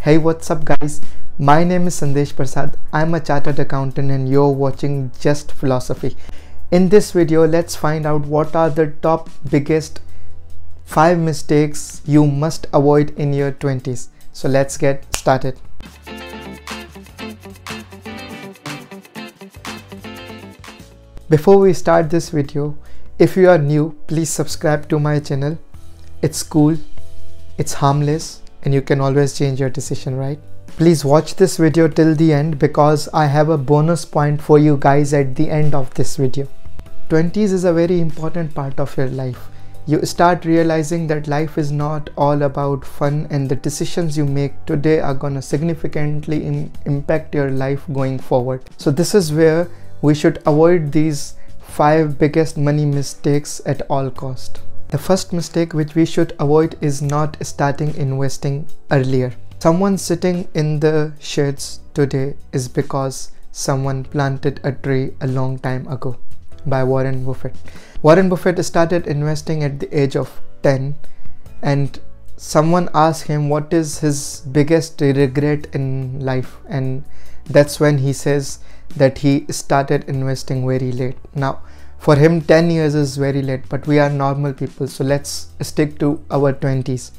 Hey, what's up guys? My name is Sandesh Parsad. I'm a chartered accountant and you're watching Just Philosophy. In this video, let's find out what are the top biggest 5 mistakes you must avoid in your 20s. So let's get started. Before we start this video, if you are new, please subscribe to my channel. It's cool, it's harmless, and you can always change your decision, right? Please watch this video till the end because I have a bonus point for you guys at the end of this video. 20s is a very important part of your life. You start realizing that life is not all about fun, and the decisions you make today are gonna significantly impact your life going forward. So this is where we should avoid these 5 biggest money mistakes at all cost. The first mistake which we should avoid is not starting investing earlier. Someone sitting in the sheds today is because someone planted a tree a long time ago, by Warren Buffett. Warren Buffett started investing at the age of 10, and someone asked him what is his biggest regret in life, and that's when he says that he started investing very late. Now for him 10 years is very late, but we are normal people, so let's stick to our 20s.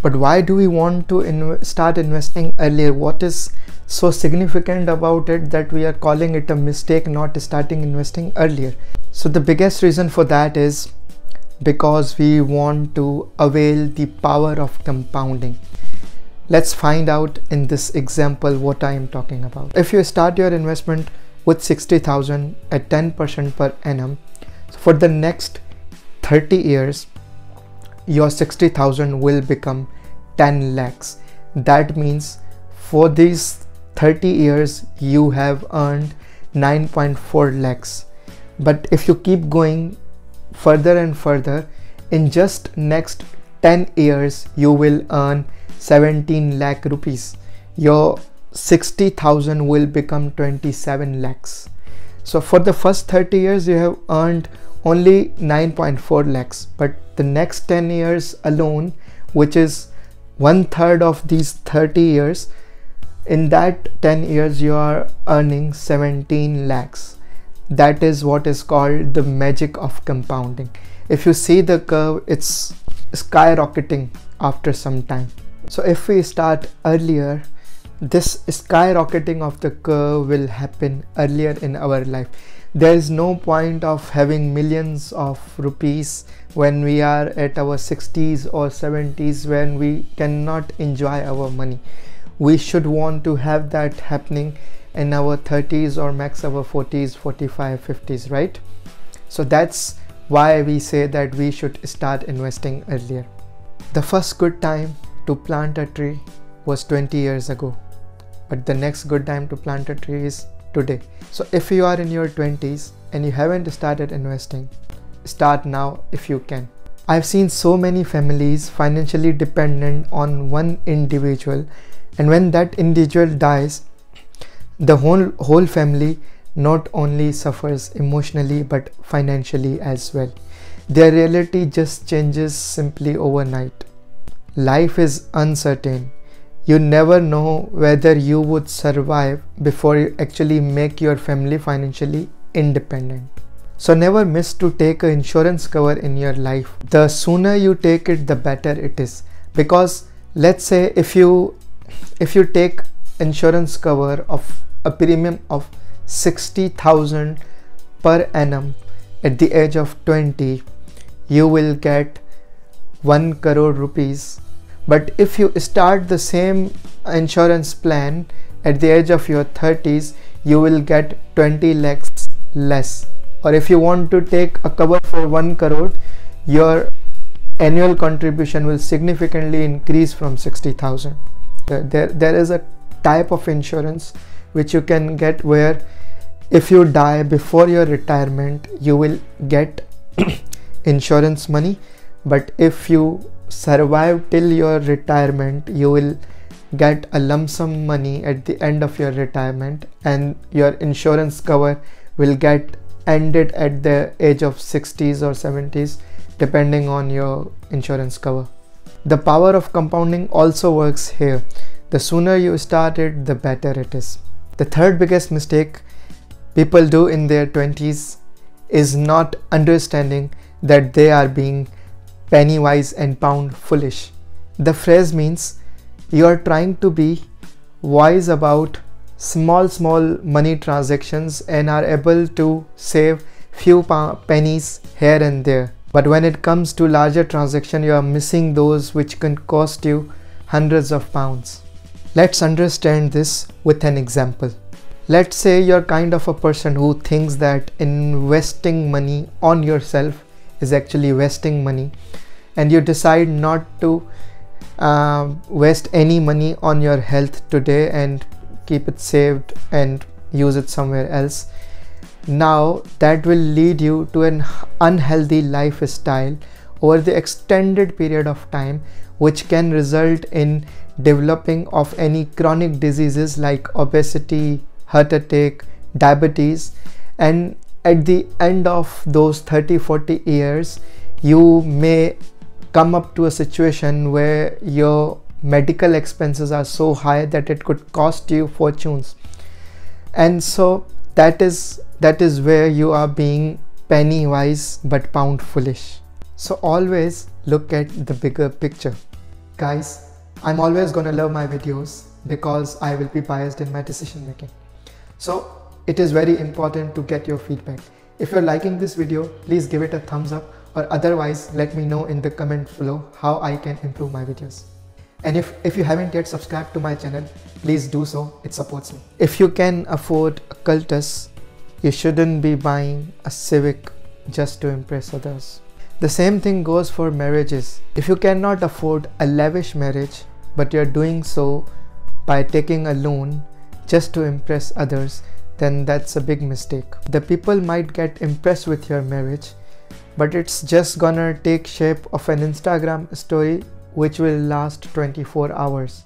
But why do we want to start investing earlier? What is so significant about it that we are calling it a mistake not starting investing earlier? So the biggest reason for that is because we want to avail the power of compounding. Let's find out in this example what I am talking about. If you start your investment with 60,000 at 10% per annum, so for the next 30 years, your 60,000 will become 10 lakhs. That means for these 30 years, you have earned 9.4 lakhs. But if you keep going further and further, in just next 10 years, you will earn 17 lakh rupees. Your 60,000 will become 27 lakhs. So for the first 30 years, you have earned only 9.4 lakhs, but the next 10 years alone, which is 1/3 of these 30 years, in that 10 years you are earning 17 lakhs. That is what is called the magic of compounding. If you see the curve, it's skyrocketing after some time. So if we start earlier, this skyrocketing of the curve will happen earlier in our life. There is no point of having millions of rupees when we are at our 60s or 70s, when we cannot enjoy our money. We should want to have that happening in our 30s or max our 40s, 45, 50s, right? So that's why we say that we should start investing earlier. The first good time to plant a tree was 20 years ago, but the next good time to plant a tree is today. So if you are in your 20s and you haven't started investing, start now if you can. I've seen so many families financially dependent on one individual, and when that individual dies, the whole family not only suffers emotionally but financially as well. Their reality just changes simply overnight. Life is uncertain. You never know whether you would survive before you actually make your family financially independent. So never miss to take an insurance cover in your life. The sooner you take it, the better it is. Because let's say if you take insurance cover of a premium of 60,000 per annum at the age of 20, you will get 1 crore rupees. But if you start the same insurance plan at the age of your 30s, you will get 20 lakhs less. Or if you want to take a cover for 1 crore, your annual contribution will significantly increase from 60,000. There is a type of insurance which you can get where if you die before your retirement, you will get insurance money, but if you survive till your retirement, you will get a lump sum money at the end of your retirement, and your insurance cover will get ended at the age of 60s or 70s depending on your insurance cover. The power of compounding also works here. The sooner you start it, the better it is. The third biggest mistake people do in their 20s is not understanding that they are being pennywise and pound foolish. The phrase means you are trying to be wise about small money transactions and are able to save few pennies here and there. But when it comes to larger transaction, you are missing those which can cost you hundreds of pounds. Let's understand this with an example. Let's say you're kind of a person who thinks that investing money on yourself is actually wasting money, and you decide not to waste any money on your health today and keep it saved and use it somewhere else. Now that will lead you to an unhealthy lifestyle over the extended period of time, which can result in developing of any chronic diseases like obesity, heart attack, diabetes, and at the end of those 30-40 years you may come up to a situation where your medical expenses are so high that it could cost you fortunes. And so that is where you are being penny wise but pound foolish. So always look at the bigger picture. Guys, I'm always gonna love my videos because I will be biased in my decision making. So it is very important to get your feedback. If you're liking this video, please give it a thumbs up, or otherwise let me know in the comment below how I can improve my videos. And if you haven't yet subscribed to my channel, please do so, it supports me. If you can afford a Cultus, you shouldn't be buying a Civic just to impress others. The same thing goes for marriages. If you cannot afford a lavish marriage, but you're doing so by taking a loan just to impress others, then that's a big mistake. The people might get impressed with your marriage, but it's just gonna take shape of an Instagram story which will last 24 hours.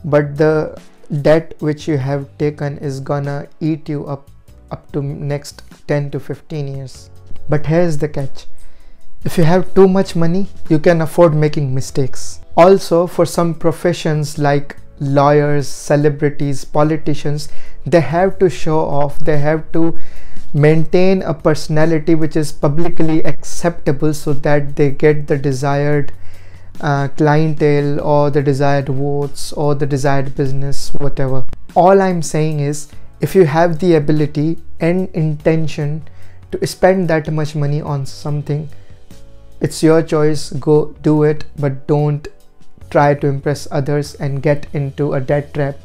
But the debt which you have taken is gonna eat you up to next 10 to 15 years. But here's the catch. If you have too much money, you can afford making mistakes. Also, for some professions like lawyers, celebrities, politicians, they have to show off, they have to maintain a personality which is publicly acceptable so that they get the desired clientele or the desired votes or the desired business, whatever. All I'm saying is, if you have the ability and intention to spend that much money on something, it's your choice, go do it, but don't try to impress others and get into a debt trap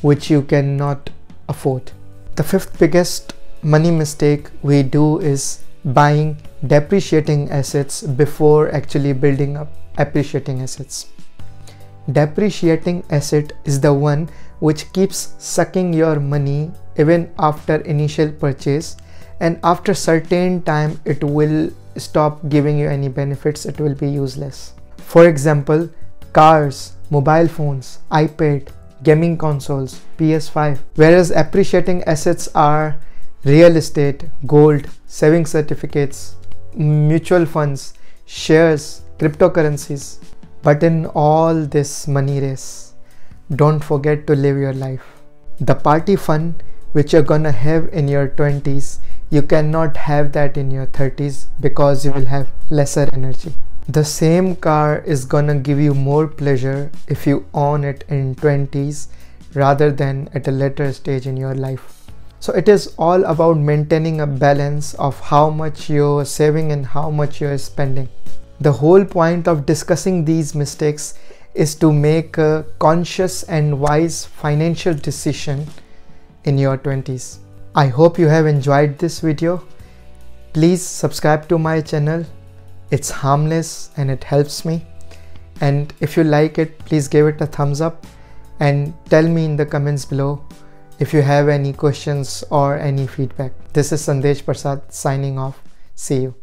which you cannot afford. The fifth biggest money mistake we do is buying depreciating assets before actually building up appreciating assets. Depreciating asset is the one which keeps sucking your money even after initial purchase, and after certain time it will stop giving you any benefits, it will be useless. For example, cars, mobile phones, iPad, gaming consoles, PS5. Whereas appreciating assets are real estate, gold, saving certificates, mutual funds, shares, cryptocurrencies. But in all this money race, don't forget to live your life. The party fun which you're gonna have in your 20s, you cannot have that in your 30s because you will have lesser energy. The same car is gonna give you more pleasure if you own it in 20s rather than at a later stage in your life. So it is all about maintaining a balance of how much you're saving and how much you're spending. The whole point of discussing these mistakes is to make a conscious and wise financial decision in your 20s. I hope you have enjoyed this video. Please subscribe to my channel. It's harmless and it helps me. And if you like it, please give it a thumbs up and tell me in the comments below if you have any questions or any feedback. This is Sandesh Parsad signing off. See you.